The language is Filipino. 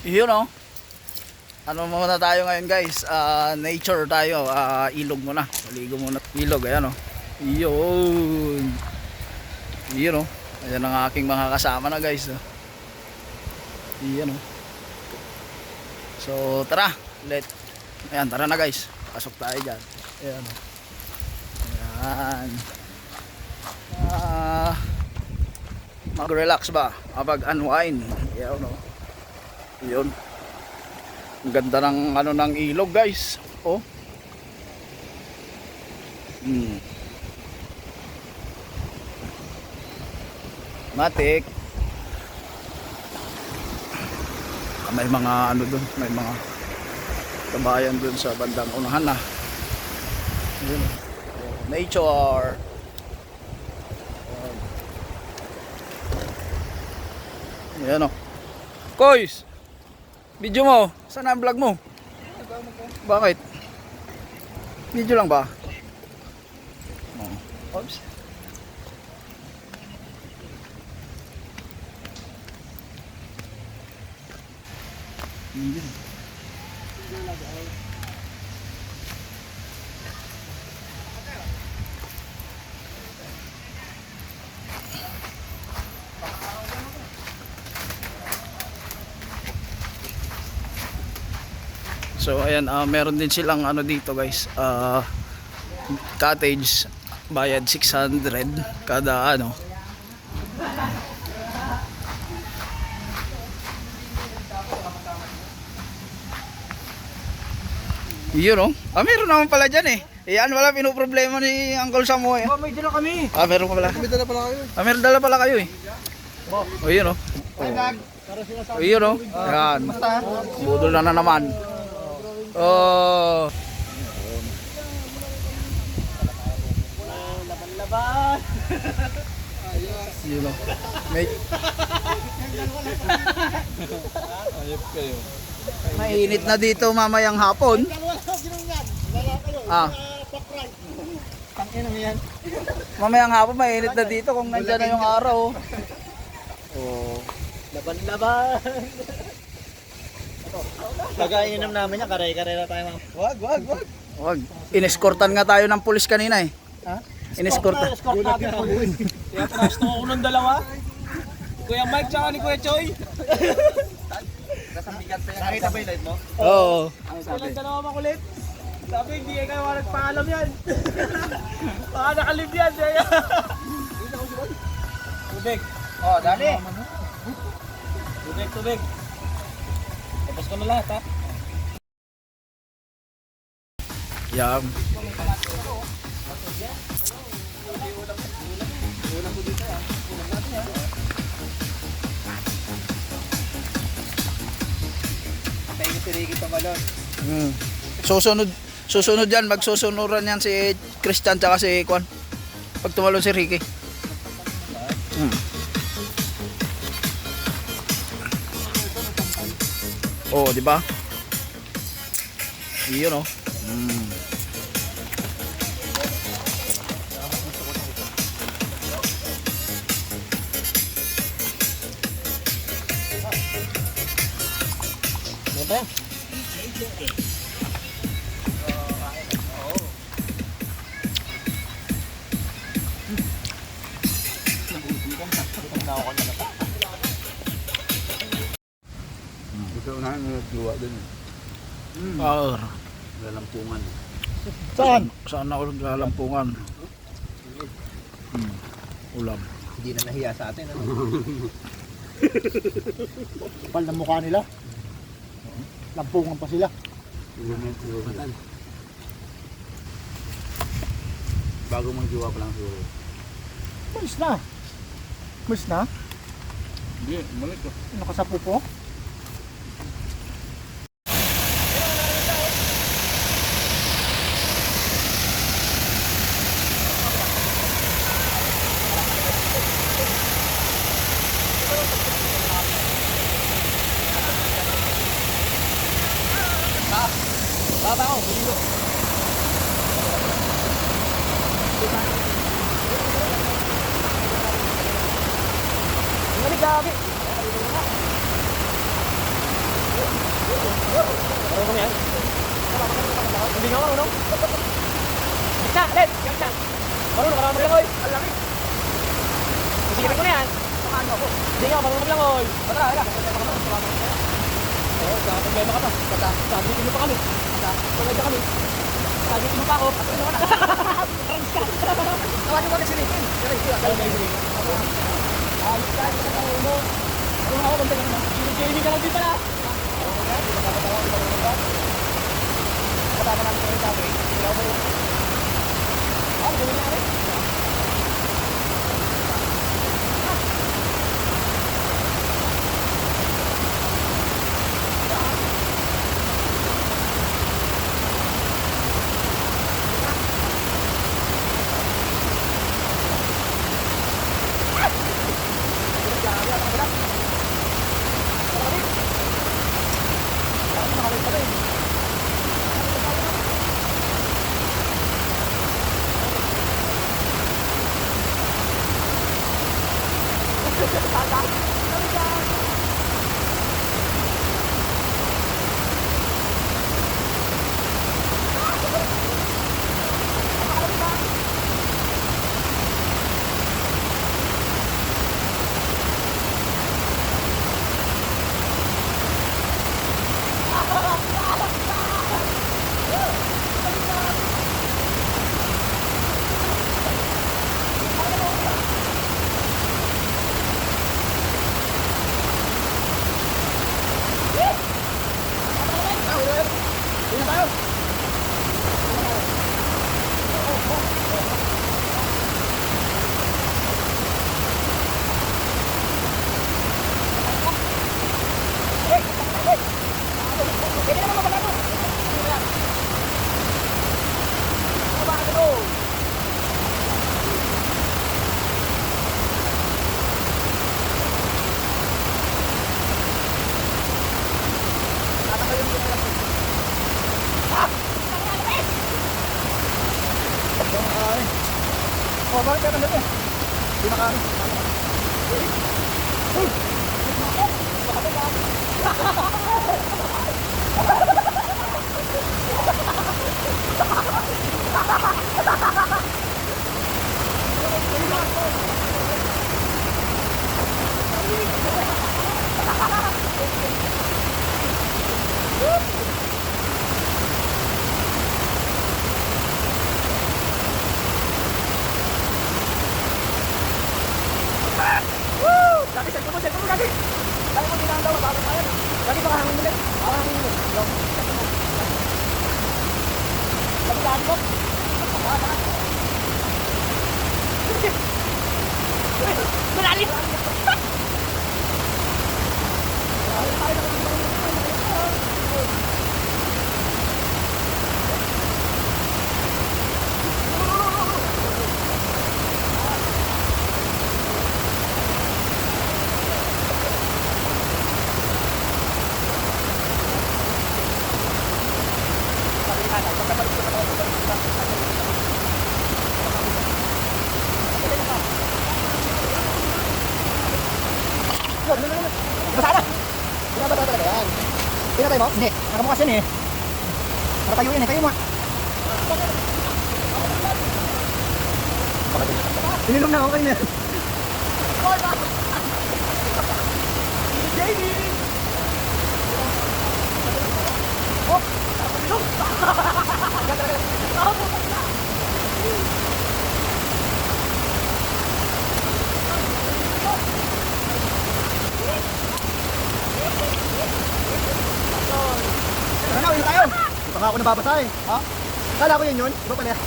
Yun oh. Ano muna tayo ngayon guys? Nature tayo. Ilog muna. Maligo muna. Ilog, ayan oh. Yun. Yun oh. Ayan ang aking mga kasama na guys. Oh. Yan oh. So tara. Ayan, tara na guys. Pasok tayo dyan. Ayan oh. Ayan. Mag-relax ba? Mag-unwind. Ayan oh. Yun. Ang ganda ng ano ng ilog guys. Oh. Matik. May mga ano doon, may mga kabayan doon sa bandang unahan na. Yun. Nature. Yan oh. Koys. Video mo, saan ang vlog mo? Bakit? Video lang ba? Oops. Hindi. So ayan, meron din silang ano dito guys, cottage, bayad 600 kada ano. Yun oh. Meron naman pala dyan eh. Yan wala pinoproblema ni Uncle Samuel. May dala kami. Meron pa pala. May dala pala kayo. Meron dala pala kayo eh. Oh, yun oh. Oh, yun oh. Yan. Budol na naman. Oh. Laban-laban. Yun oh. May Ayop kayo. mainit na dito mamayang hapon. Tangina yan. Mamayang hapon mainit na dito kung nandiyan na yung araw. Oh. Laban-laban. Pag-ainom namin yan, karay-karay na tayo mga... Wag. Wag. Ineskortan nga tayo ng pulis kanina eh. Ha? Ineskortan. Escort natin po yun. Kaya trasto ko ng dalawa. Kuya Mike tsaka ni Kuya Choy. Nakita ba yung live mo? Oo. Ano sabi? Dalawa makulit. Sabi hindi kayo nagpaalam yan. Baka nakalib yan. Tubig. Oh, dali. Tubig. Tapos ko na lahat ha. Yum. Tirigit pa balon. Susunod yan, magsusunuran yan si Christian tsaka si Kwan. Pag tumalon si Ricky. Oh, di ba? Iyon oh. Ano ba yan? Gusto na nagluwa din. Power. Lalampungan. Saan? Saan ako naglalampungan? Ulam. Hindi na nahiya sa atin. Ano? Kapal na mukha nila. Lampungan pa sila. Bago magjuwa pa lang siguro. Mas na? Hindi, malik ko. Nakasapo po? Baba ako, dito. Gabi. Marunong yan. Hindi nga marunong. Isa, let! Isa. Marunong ka naman maglangoy. Ang laki. Sige ko na yan. Paano ako? Hindi nga, marunong maglangoy. Bata, hala. Oo, sa problema ka pa. Bata, sabitin mo pa kami. Bata, tulad na kami. Sabitin mo pa ako. Tawagin mo na silitin. Ayos ka, hindi ka na marunong. Marunong ako, banda ka naman. Silitin ka lang din pala. Kasama namin kayo sabi. Hindi ako marunong. Gawin na rin. Oh, bakit ka nandito? Hindi nakari. Lagi, cellphone mo, lagi. Lagi mo dinaan daw, bababa tayo. Lagi baka hangin ulit. Baka hangin ulit. Lagi lagi mo. Malalim. Basa na! Binabasa talaga yan. Pinatay mo? Hindi. Nakabukas yan eh. Nakatayo yan eh. Tayo mo. Tinilong na. Okay na. Jamie! Oh! Tinilong! Ano, uwi tayo. Baka ako nababasa eh. Ha? Kala ko yun yun. Iba pala.